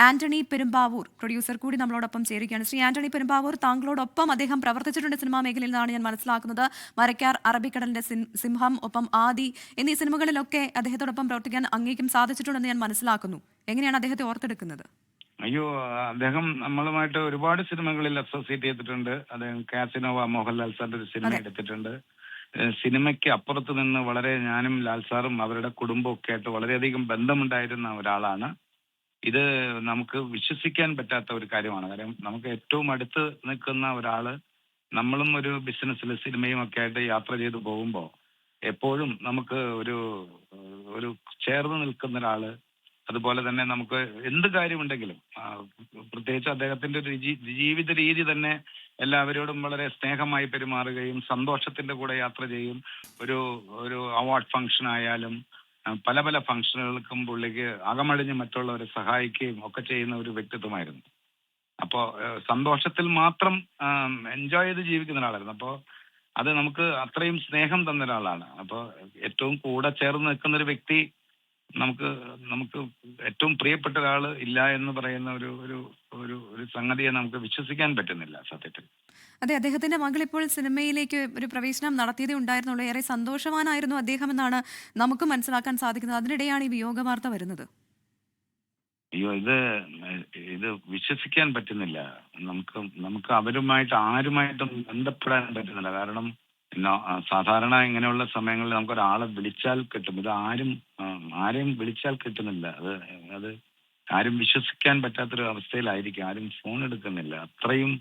Antony Perumbavoor producer കൂടി നമ്മളോടൊപ്പം ചേരുകയാണ്. ശ്രീ ആന്റണി പെരുമ്പാവൂർ, താങ്കളോടൊപ്പം അദ്ദേഹം പ്രവർത്തിച്ചിട്ടുണ്ട് സിനിമാ മേഖലയിൽ നിന്നാണ് ഞാൻ മനസ്സിലാക്കുന്നത്. മരക്കാർ, അറബിക്കടലിന്റെ സിംഹം, ഒപ്പം ആദി എന്നീ സിനിമകളിലൊക്കെ അദ്ദേഹത്തോടൊപ്പം പ്രവർത്തിക്കാൻ അങ്ങേക്കും സാധിച്ചിട്ടുണ്ടെന്ന് ഞാൻ മനസ്സിലാക്കുന്നു. എങ്ങനെയാണ് അദ്ദേഹത്തെ ഓർത്തെടുക്കുന്നത്? അയ്യോ, അദ്ദേഹം നമ്മളുമായിട്ട് ഒരുപാട് സിനിമകളിൽ അസോസിയേറ്റ് ചെയ്തിട്ടുണ്ട്. അദ്ദേഹം കാസിനോവ മോഹൻലാൽ സാറിന്റെ ഒരു സിനിമ എടുത്തിട്ടുണ്ട്. സിനിമയ്ക്ക് അപ്പുറത്ത് നിന്ന് വളരെ ഞാനും ലാൽ സാറും അവരുടെ കുടുംബവും ഒക്കെ ആയിട്ട് വളരെയധികം ബന്ധമുണ്ടായിരുന്ന ഒരാളാണ്. ഇത് നമുക്ക് വിശ്വസിക്കാൻ പറ്റാത്ത ഒരു കാര്യമാണ്. കാര്യം നമുക്ക് ഏറ്റവും അടുത്ത് നിൽക്കുന്ന ഒരാള്, നമ്മളും ഒരു ബിസിനസ്സിൽ സിനിമയും ഒക്കെ ആയിട്ട് യാത്ര ചെയ്ത് പോകുമ്പോൾ എപ്പോഴും നമുക്ക് ഒരു ചേർന്ന് നിൽക്കുന്ന ഒരാള്. അതുപോലെ തന്നെ നമുക്ക് എന്ത് കാര്യമുണ്ടെങ്കിലും, പ്രത്യേകിച്ച് അദ്ദേഹത്തിന്റെ ഒരു ജീവിത രീതി തന്നെ എല്ലാവരോടും വളരെ സ്നേഹമായി പെരുമാറുകയും സന്തോഷത്തിന്റെ കൂടെ യാത്ര ചെയ്യും. ഒരു അവാർഡ് ഫംഗ്ഷൻ ആയാലും പല പല ഫംഗ്ഷനുകൾക്കും പുള്ളിക്ക് അകമഴിഞ്ഞ് മറ്റുള്ളവരെ സഹായിക്കുകയും ഒക്കെ ചെയ്യുന്ന ഒരു വ്യക്തിത്വമായിരുന്നു. അപ്പോൾ സന്തോഷത്തിൽ മാത്രം എൻജോയ് ചെയ്ത് ജീവിക്കുന്ന ഒരാളായിരുന്നു. അപ്പോൾ അത് നമുക്ക് അത്രയും സ്നേഹം തന്ന ഒരാളാണ്. അപ്പോൾ ഏറ്റവും കൂടെ ചേർന്ന് നിൽക്കുന്ന ഒരു വ്യക്തി, നമുക്ക് ഏറ്റവും പ്രിയപ്പെട്ട ഒരാള് ഇല്ല എന്ന് പറയുന്ന ഒരു സംഗതിയെ നമുക്ക് വിശ്വസിക്കാൻ പറ്റുന്നില്ല സത്യത്തിൽ. അതെ, അദ്ദേഹത്തിന്റെ മകൾ ഇപ്പോൾ സിനിമയിലേക്ക് ഒരു പ്രവേശനം നടത്തിയതേ ഉണ്ടായിരുന്നുള്ളൂ. ഏറെ സന്തോഷവാനായിരുന്നു അദ്ദേഹം എന്നാണ് നമുക്ക് മനസ്സിലാക്കാൻ സാധിക്കുന്നത്. അതിനിടെയാണ് ഈ വിയോഗ വാർത്ത വരുന്നത്. അയ്യോ, ഇത് വിശ്വസിക്കാൻ പറ്റുന്നില്ല. നമുക്ക് അവരുമായിട്ട് ആരുമായിട്ടും ബന്ധപ്പെടാൻ പറ്റുന്നില്ല. കാരണം സാധാരണ ഇങ്ങനെയുള്ള സമയങ്ങളിൽ നമുക്ക് ഒരാളെ വിളിച്ചാൽ കിട്ടും. ഇത് ആരെയും വിളിച്ചാൽ കിട്ടുന്നില്ല. അത് ആരും വിശ്വസിക്കാൻ പറ്റാത്തൊരു അവസ്ഥയിലായിരിക്കും. ആരും ഫോൺ എടുക്കുന്നില്ല. അത്രയും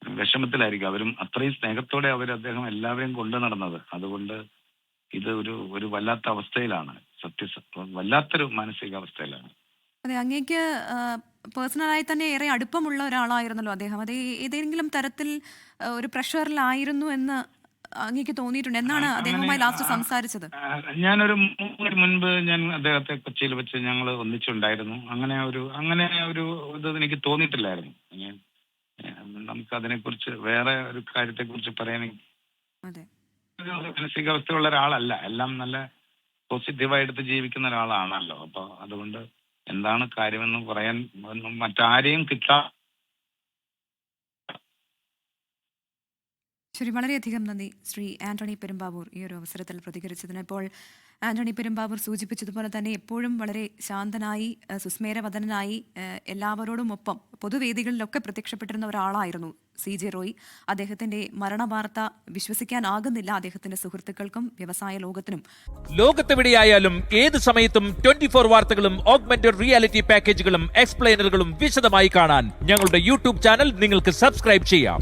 വിഷമത്തിലായിരിക്കും. അവരും അത്രയും സ്നേഹത്തോടെ അദ്ദേഹം എല്ലാവരെയും കൊണ്ടു നടന്നത്. അതുകൊണ്ട് ഇത് ഒരു വല്ലാത്ത അവസ്ഥയിലാണ്. വല്ലാത്തൊരു മാനസികാവസ്ഥയിലാണ്. അതെ, അങ്ങേക്ക് പേഴ്സണലായി തന്നെ ഏറെ അടുപ്പമുള്ള ഒരാളായിരുന്നല്ലോ അദ്ദേഹം. അത് ഏതെങ്കിലും തരത്തിൽ ഒരു പ്രഷറിലായിരുന്നു എന്ന് അങ്ങേക്ക് തോന്നിയിട്ടുണ്ട്? എന്നാണ് അദ്ദേഹവുമായി ലാസ്റ്റ് സംസാരിച്ചത്? ഞാനൊരു 3 മുൻപ് ഞാൻ അദ്ദേഹത്തെ കൊച്ചിയിൽ വെച്ച് ഞങ്ങൾ ഒന്നിച്ചുണ്ടായിരുന്നു. അങ്ങനെ ഒരു ഇത് എനിക്ക് തോന്നിയിട്ടില്ലായിരുന്നു. നമുക്ക് അതിനെക്കുറിച്ച് വേറെ ഒരു കാര്യത്തെ കുറിച്ച് പറയാനെങ്കിൽ മാനസികാവസ്ഥയുള്ള ഒരാളല്ല. എല്ലാം നല്ല പോസിറ്റീവായിട്ട് ജീവിക്കുന്ന ഒരാളാണല്ലോ. അപ്പൊ അതുകൊണ്ട് എന്താണ് കാര്യമെന്ന് പറയാൻ മറ്റാരെയും ശരി, വളരെയധികം നന്ദി ശ്രീ ആന്റണി പെരുമ്പാവൂർ ഈ ഒരു അവസരത്തിൽ പ്രതികരിച്ചതിന്. ഇപ്പോൾ ആന്റണി പെരുമ്പാവൂർ സൂചിപ്പിച്ചതുപോലെ തന്നെ എപ്പോഴും വളരെ ശാന്തനായി സുസ്മേരവദനായി എല്ലാവരോടും ഒപ്പം പൊതുവേദികളിലൊക്കെ പ്രത്യക്ഷപ്പെട്ടിരുന്ന ഒരാളായിരുന്നു CJ റോയ്. അദ്ദേഹത്തിന്റെ മരണവാർത്ത വിശ്വസിക്കാനാകുന്നില്ല അദ്ദേഹത്തിന്റെ സുഹൃത്തുക്കൾക്കും വ്യവസായ ലോകത്തിനും. ലോകത്തെവിടെയായാലും ഏത് സമയത്തും 24 വാർത്തകളും ഓഗ്മെന്റഡ് റിയാലിറ്റി പാക്കേജുകളും എക്സ്പ്ലെയിനറുകളും വിശദമായി കാണാൻ ഞങ്ങളുടെ YouTube ചാനൽ നിങ്ങൾക്ക് സബ്സ്ക്രൈബ് ചെയ്യാം.